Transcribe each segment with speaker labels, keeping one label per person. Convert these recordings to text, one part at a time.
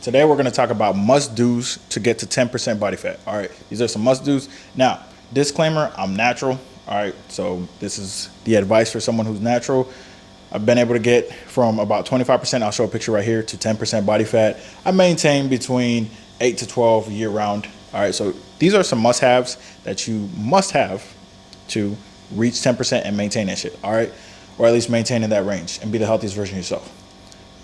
Speaker 1: Today we're going to talk about must-dos to get to 10% body fat. All right, these are some must-dos. Now, disclaimer, I'm natural. All right, so this is the advice for someone who's natural. I've been able to get from about 25%, I'll show a picture right here, to 10% body fat. I maintain between 8 to 12 year round. All right, so these are some must-haves that you must have to reach 10% and maintain that shit. All right, or at least maintain in that range and be the healthiest version of yourself.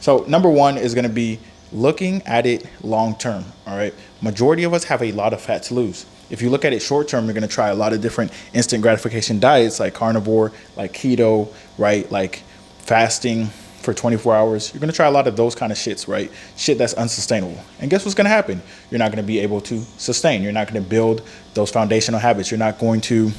Speaker 1: So number one is going to be looking at it long term. All right, majority of us have a lot of fat to lose. If you look at it short term, you're going to try a lot of different instant gratification diets like carnivore, like keto, right? Like fasting for 24 hours. You're going to try a lot of those kind of shits, right? Shit that's unsustainable. And guess what's going to happen? You're not going to be able to sustain. You're not going to build those foundational habits. You're not going to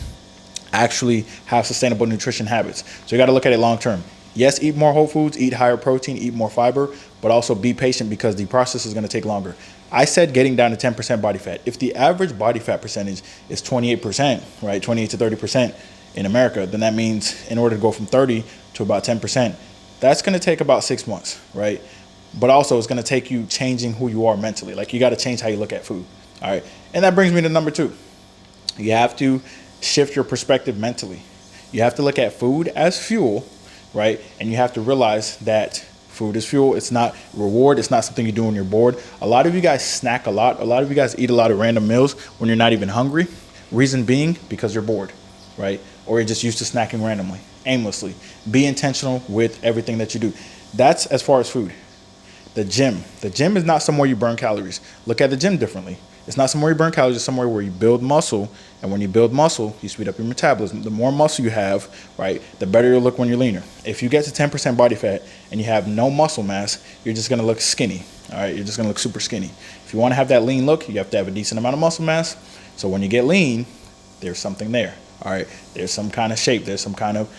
Speaker 1: actually have sustainable nutrition habits. So you got to look at it long term. Yes, eat more whole foods, eat higher protein, eat more fiber, but also be patient because the process is going to take longer. I said getting down to 10% body fat. If the average body fat percentage is 28%, right, 28 to 30% in America, then that means in order to go from 30 to about 10%, that's going to take about 6 months, right? But also it's going to take you changing who you are mentally. Like you got to change how you look at food, all right? And that brings me to number two. You have to shift your perspective mentally. You have to look at food as fuel, right? And you have to realize that food is fuel. It's not reward. It's not something you do when you're bored. A lot of you guys snack a lot. A lot of you guys eat a lot of random meals when you're not even hungry. Reason being, because you're bored, right? Or you're just used to snacking randomly, aimlessly. Be intentional with everything that you do. That's as far as food. The gym. The gym is not somewhere you burn calories. Look at the gym differently. It's not somewhere you burn calories. It's somewhere where you build muscle. And when you build muscle, you speed up your metabolism. The more muscle you have, right, the better you'll look when you're leaner. If you get to 10% body fat and you have no muscle mass, you're just going to look skinny. All right, you're just going to look super skinny. If you want to have that lean look, you have to have a decent amount of muscle mass. So when you get lean, there's something there. All right, there's some kind of shape. There's some kind of,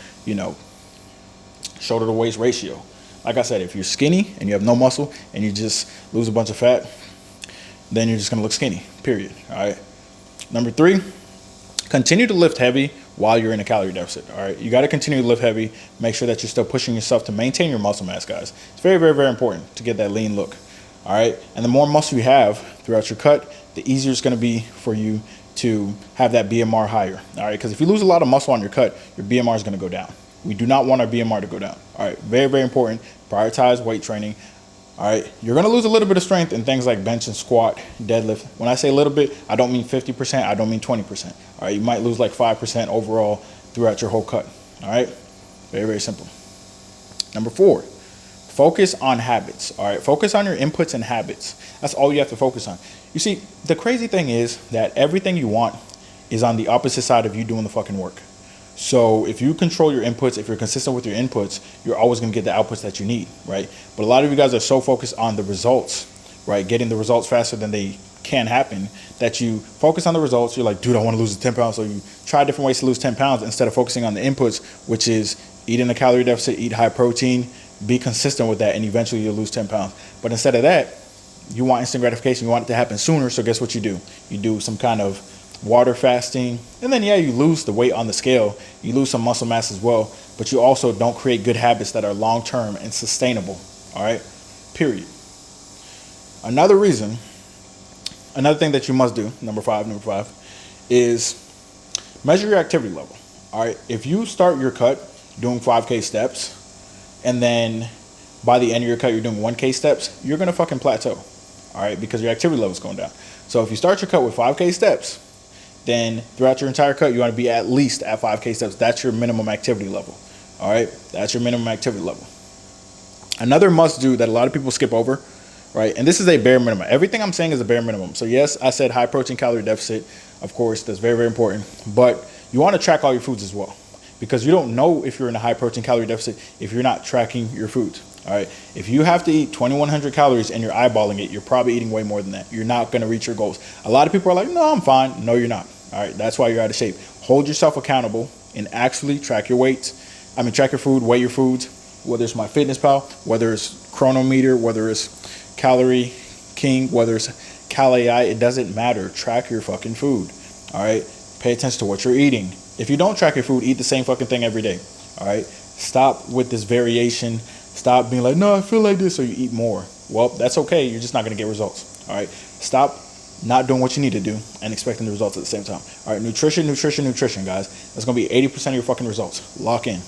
Speaker 1: shoulder to waist ratio. Like I said, if you're skinny and you have no muscle and you just lose a bunch of fat, then you're just going to look skinny, period. All right. Number three, continue to lift heavy while you're in a calorie deficit. All right. You got to continue to lift heavy. Make sure that you're still pushing yourself to maintain your muscle mass, guys. It's very, very, very important to get that lean look. All right. And the more muscle you have throughout your cut, the easier it's going to be for you to have that BMR higher. All right. Because if you lose a lot of muscle on your cut, your BMR is going to go down. We do not want our BMR to go down. All right. Very, very important. Prioritize weight training. All right, you're going to lose a little bit of strength in things like bench and squat, deadlift. When I say a little bit, I don't mean 50%. I don't mean 20%. All right, you might lose like 5% overall throughout your whole cut. All right, very, very simple. Number four, focus on habits. All right, focus on your inputs and habits. That's all you have to focus on. You see, the crazy thing is that everything you want is on the opposite side of you doing the fucking work. So if you control your inputs, if you're consistent with your inputs, you're always going to get the outputs that you need, right? But a lot of you guys are so focused on the results, right? Getting the results faster than they can happen, that you focus on the results. You're like, dude, I want to lose 10 pounds. So you try different ways to lose 10 pounds instead of focusing on the inputs, which is eat in a calorie deficit, eat high protein, be consistent with that, and eventually you'll lose 10 pounds. But instead of that, you want instant gratification. You want it to happen sooner. So guess what you do? You do some kind of water fasting, and then you lose the weight on the scale, you lose some muscle mass as well, but you also don't create good habits that are long-term and sustainable. All right, period. Another thing that you must do, number five, is measure your activity level. All right, if you start your cut doing 5K steps and then by the end of your cut you're doing 1K steps, you're gonna fucking plateau. All right, because your activity level is going down. So if you start your cut with 5K steps, then throughout your entire cut, you want to be at least at 5K steps. That's your minimum activity level. All right. That's your minimum activity level. Another must do that a lot of people skip over, right? And this is a bare minimum. Everything I'm saying is a bare minimum. So yes, I said high protein calorie deficit. Of course, that's very, very important. But you want to track all your foods as well, because you don't know if you're in a high protein calorie deficit if you're not tracking your foods. All right. If you have to eat 2,100 calories and you're eyeballing it, you're probably eating way more than that. You're not going to reach your goals. A lot of people are like, no, I'm fine. No, you're not. All right. That's why you're out of shape. Hold yourself accountable and actually track your weights. Track your food, weigh your foods, whether it's MyFitnessPal, whether it's Chronometer, whether it's Calorie King, whether it's Cal.AI, it doesn't matter. Track your fucking food. All right. Pay attention to what you're eating. If you don't track your food, eat the same fucking thing every day. All right. Stop with this variation. Stop being like, no, I feel like this, so you eat more. well, that's okay. You're just not going to get results. All right. Stop not doing what you need to do and expecting the results at the same time. All right. Nutrition, nutrition, nutrition, guys. That's going to be 80% of your fucking results. Lock in.